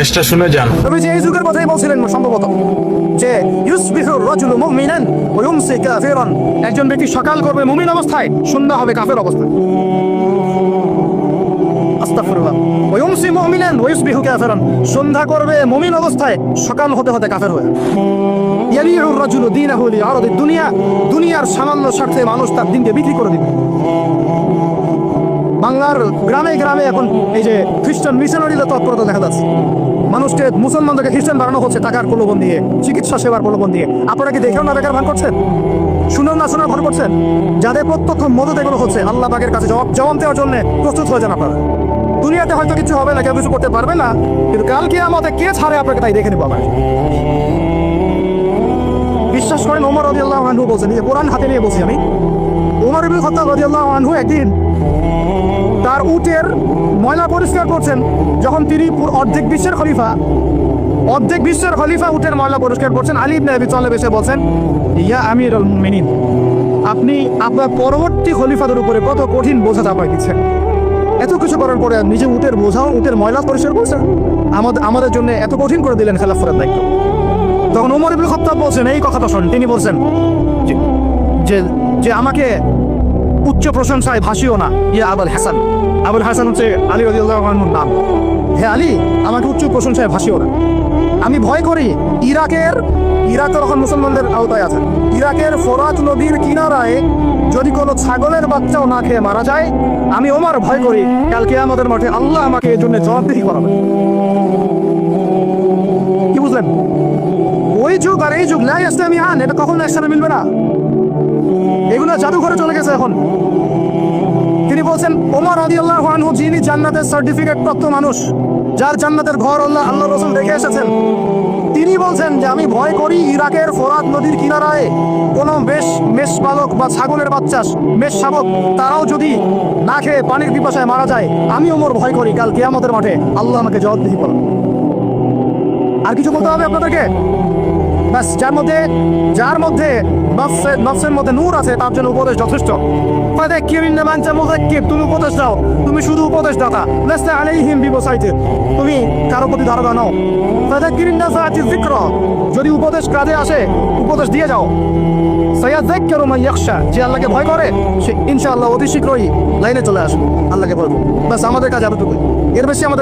ভয়েসটা শুনে যান। তবে যে এই যুগের কথাই বলছিলেন সম্ভবত, যে ইউসবিহু রাজুলু মুমিনান ওয়া ইউমসি কাফিরান, একজন ব্যক্তি সকাল করবে মুমিন অবস্থায়, সন্ধ্যা হবে কাফের অবস্থায়। আস্তাগফিরুল্লাহ। ওয়া ইউমসি মুমিনান ওয়া ইউসবিহু কাফিরান, সন্ধ্যা করবে মুমিন অবস্থায়, সকাল হতে হতে কাফের হয়ে। ইয়াবিউ রাজুলু দীনাহু লিআরাদি দুনিয়া, দুনিয়ার সামান্য স্বার্থে মানুষ তার দিনকে বিক্রি করে দিবে। বাংলার গ্রামে গ্রামে এখন এই যে খ্রিস্টান মিশনারিদের তৎপরতা দেখা যাচ্ছে। মানুষকে, মুসলমানদেরকে খ্রিস্টান বানানো হচ্ছে টাকার প্রলোভন দিয়ে, চিকিৎসা সেবার প্রলোভন দিয়ে। আপনারা কি দেখেও না দেখার ভান করছেন, শুনেও না শোনার ভান করছেন? যাদের প্রত্যক্ষ মদত এগুলো হচ্ছে, আল্লাহ পাকের কাছে জবাব দেওয়ার জন্য প্রস্তুত হয়ে যান আপনারা। দুনিয়াতে হয়তো কিছু হবে না, কেউ কিছু করতে পারবে না, কিন্তু কাল কিয়ামতে কে ছাড়ে আপনাকে তাই দেখে নেবো আমরা। বিশ্বাস করেন, ওমর রাদিয়াল্লাহু আনহু বলছেন, যে কোরআন হাতে নিয়ে বলছি আমি, ওমর ইবনে খাত্তাব রাদিয়াল্লাহু আনহু একদিন তার উটের ময়লা পরিষ্কার করছেন। যখন তিনি অর্ধেক বিশ্বের খলিফা উটের ময়লা পরিষ্কার করছেন, আলী ইবনে আবি তালেব এসে বলছেন, ইয়া আমিরুল মুমিনিন, আপনি আপনার পরবর্তী খলিফাদের উপরে কত কঠিন বোঝা চাপাই দিচ্ছেন। এত কিছু করার পরে নিজে উটের বোঝাও, উটের ময়লা পরিষ্কার করছেন, আমাদের জন্য এত কঠিন করে দিলেন খেলাফতের দায়িত্ব। তখন ওমর ইবনে খাত্তাব বলছেন, এই কথাটা শোন, তিনি বলছেন যে আমাকে উচ্চ প্রশংসায় ভাসিও না, ইয়া আবুল হাসান। আবুল হাসান হচ্ছে আলী রাদিয়াল্লাহু আনহুর নাম। হে আলী, আমাকে উচ্চ প্রশংসায় ভাসিও না। আমি ভয় করি ইরাক তখন মুসলমানদের আওতায় আছে, ইরাকের ফোরাত নদীর কিনারায় যদি কোনো ছাগলের বাচ্চাও না খেয়ে মারা যায়, আমি ওমর ভয় করি কাল কিয়ামতের মাঠে আল্লাহ আমাকে এর জন্য জবাবদিহি করাবে। কি বুঝলেন? ওই যুগ আর এই যুগ লা ইয়াসতামিআন, এটা কখনো একসাথে মিলবে না। এগুলো জাদুঘরে চলে গেছে এখন। তিনি বলছেন, ওমর রাদিয়াল্লাহু আনহু যিনি জান্নাতের সার্টিফিকেট প্রাপ্ত মানুষ, যার জান্নাতের ঘর আল্লাহ রাসূল দেখে এসেছেন, তিনি বলছেন যে আমি ভয় করি ইরাকের ফোরাত নদীর কিনারায় কোনো মেষপালক বা ছাগলের বাচ্চা, মেষ শাবক, তারাও যদি না খেয়ে পানির পিপাসায় মারা যায়, আমি ওমর ভয় করি কাল কিয়ামতের মাঠে আল্লাহ আমাকে জবাবদিহি করবেন। আর কিছু বলতে হবে আপনাদেরকে? বাস, যার মধ্যে নফসের মধ্যে নূর আছে তার জন্য উপদেশ যথেষ্ট। তুমি উপদেশ দাও, তুমি শুধু উপদেশ দাতা, লাস্তা আলাইহিম বিমুসাইতির, তুমি কারো প্রতি ধারণা নাও। ফাযাক্কিরিন নাফাআতিয যিকরা, যদি উপদেশ কাজে আসে উপদেশ দিয়ে যাও। সায়াযাক্কারু মান ইয়াখশা, যে আল্লাহকে ভয় করে সে ইনশাআল্লাহ অতি শীঘ্রই লাইনে চলে আসবে, আল্লাহকে ভয় করবে। বাস, আমাদের কাজ এতটুকুই, এর বেশি আমাদের